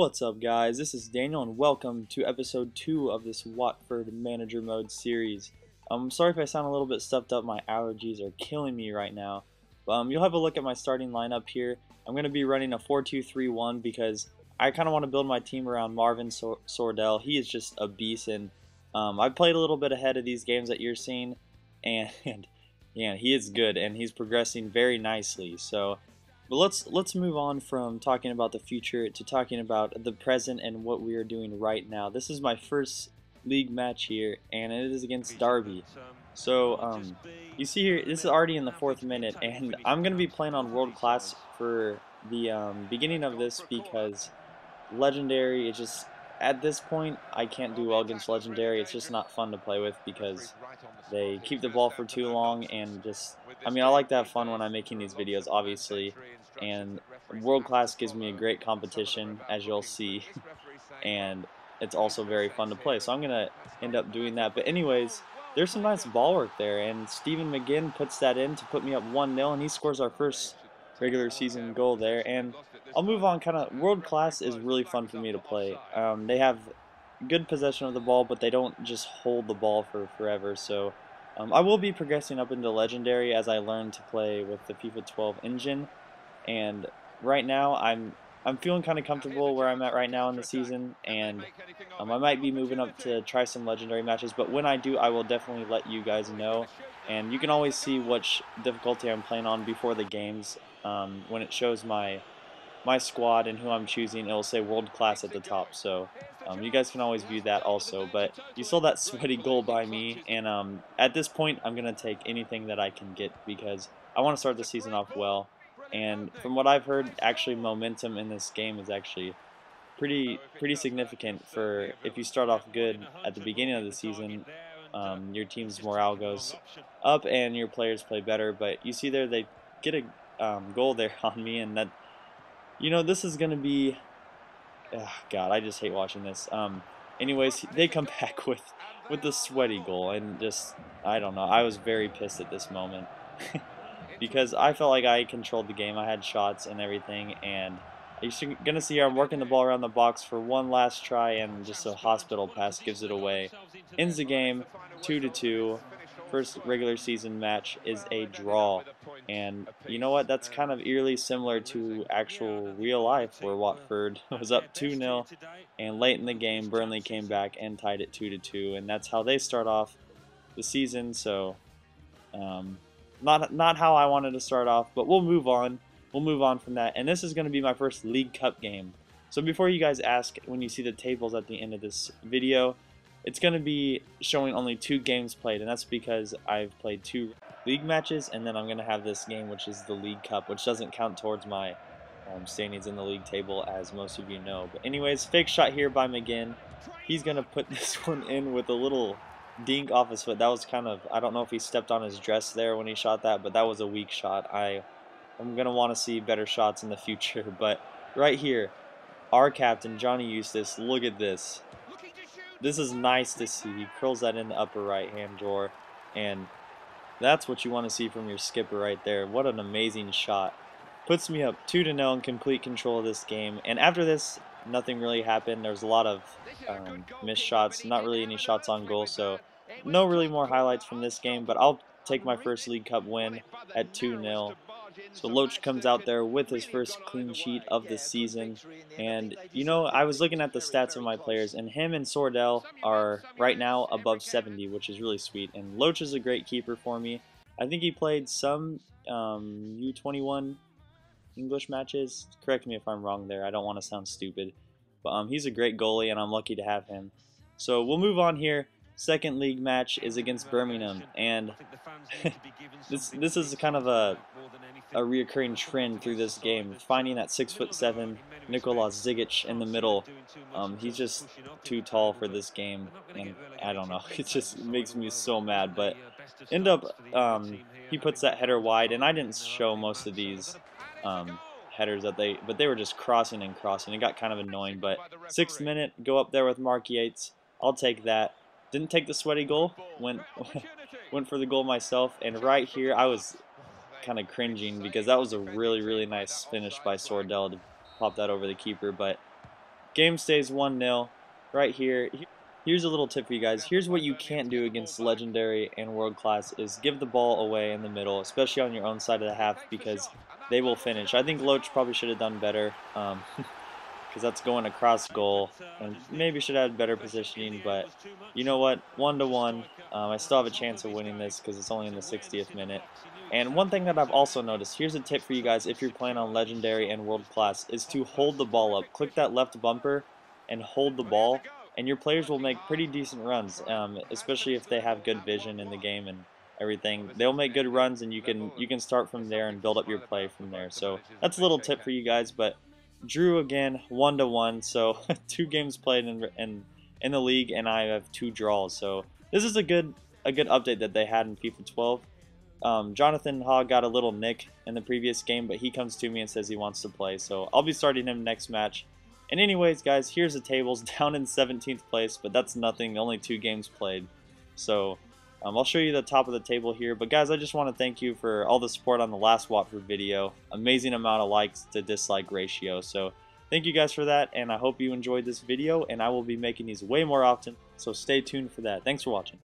What's up, guys? This is Daniel, and welcome to episode 2 of this Watford Manager Mode series. I'm sorry if I sound a little bit stuffed up. My allergies are killing me right now. You'll have a look at my starting lineup here. I'm going to be running a 4-2-3-1 because I kind of want to build my team around Marvin Sordell. He is just a beast, and I've played a little bit ahead of these games that you're seeing, and yeah, he is good, and he's progressing very nicely. But let's move on from talking about the future to talking about the present and what we are doing right now. This is my first league match here, and it is against Derby. So you see here, this is already in the 4th minute, and I'm going to be playing on world class for the beginning of this because legendary is just, at this point, I can't do well against legendary. It's just not fun to play with because they keep the ball for too long, and just, I mean, I like to have fun when I'm making these videos, obviously, and world class gives me a great competition, as you'll see, and it's also very fun to play, so I'm gonna end up doing that. But anyways, there's some nice ball work there, and Stephen McGinn puts that in to put me up 1-0, and he scores our first regular season goal there. And I'll move on. Kind of world class is really fun for me to play. They have good possession of the ball, but they don't just hold the ball for forever. So I will be progressing up into legendary as I learn to play with the FIFA 12 engine. And right now I'm feeling kind of comfortable where I'm at right now in the season, and I might be moving up to try some legendary matches. But when I do, I will definitely let you guys know. And you can always see which difficulty I'm playing on before the games. When it shows my squad and who I'm choosing, it will say world class at the top, so you guys can always view that also. But you saw that sweaty goal by me, and at this point I'm gonna take anything that I can get because I want to start the season off well. And from what I've heard, actually momentum in this game is actually pretty significant. For if you start off good at the beginning of the season, your team's morale goes up and your players play better. But you see there, they get a goal there on me, and that, you know, this is gonna be, God, I just hate watching this. Anyways, they come back with the sweaty goal, and just, I don't know, I was very pissed at this moment because I felt like I controlled the game. I had shots and everything, and you're gonna see here I'm working the ball around the box for one last try, and just a hospital pass gives it away. Ends the game 2-2. First regular season match is a draw, and you know what, that's kind of eerily similar to actual real life, where Watford was up 2-0, and late in the game Burnley came back and tied it 2-2, and that's how they start off the season. So not how I wanted to start off, but we'll move on from that. And this is going to be my first League Cup game. So before you guys ask, when you see the tables at the end of this video, it's going to be showing only 2 games played, and that's because I've played 2 league matches, and then I'm going to have this game, which is the League Cup, which doesn't count towards my standings in the league table, as most of you know. But anyways, fake shot here by McGinn. He's going to put this one in with a little dink off his foot. That was kind of, I don't know if he stepped on his dress there when he shot that, but that was a weak shot. I'm going to want to see better shots in the future. But right here, our captain, Johnny Eustace, look at this. This is nice to see. He curls that in the upper right-hand drawer, and that's what you want to see from your skipper right there. What an amazing shot. Puts me up 2-0 in complete control of this game. And after this, nothing really happened. There was a lot of missed shots, not really any shots on goal, so no really more highlights from this game. But I'll take my first League Cup win at 2-0. So Loach comes out there with his first clean sheet of the season. And, you know, I was looking at the stats of my players, and him and Sordell are right now above 70, which is really sweet. And Loach is a great keeper for me. I think he played some U21 English matches. Correct me if I'm wrong there. I don't want to sound stupid. But he's a great goalie, and I'm lucky to have him. So we'll move on here. Second league match is against Birmingham, and this is kind of a reoccurring trend through this game, finding that 6'7" Nikola Zigic in the middle. He's just too tall for this game, and I don't know, it just makes me so mad. But end up he puts that header wide, and I didn't show most of these headers but they were just crossing and crossing. It got kind of annoying. But 6th minute, go up there with Mark Yates. I'll take that. Didn't take the sweaty goal, went for the goal myself. And right here I was kind of cringing because that was a really nice finish by Sordell to pop that over the keeper. But game stays 1-0 right here. Here's a little tip for you guys. Here's what you can't do against Legendary and World Class is give the ball away in the middle, especially on your own side of the half, because they will finish. I think Loach probably should have done better. Because that's going across goal, and maybe should have had better positioning, but you know what, 1-1, I still have a chance of winning this because it's only in the 60th minute. And one thing that I've also noticed, here's a tip for you guys if you're playing on Legendary and World Class, is to hold the ball up. Click that left bumper and hold the ball, and your players will make pretty decent runs, especially if they have good vision in the game and everything. They'll make good runs, and you can start from there and build up your play from there. So that's a little tip for you guys, but drew again, 1-1. So 2 games played in the league, and I have 2 draws. So this is a good update that they had in FIFA 12. Jonathan Hogg got a little nick in the previous game, but he comes to me and says he wants to play. So I'll be starting him next match. And anyways, guys, here's the tables. Down in 17th place, but that's nothing. Only 2 games played. So I'll show you the top of the table here. But guys, I just want to thank you for all the support on the last Watford video. Amazing amount of likes to dislike ratio. So thank you guys for that, and I hope you enjoyed this video, and I will be making these way more often. So stay tuned for that. Thanks for watching.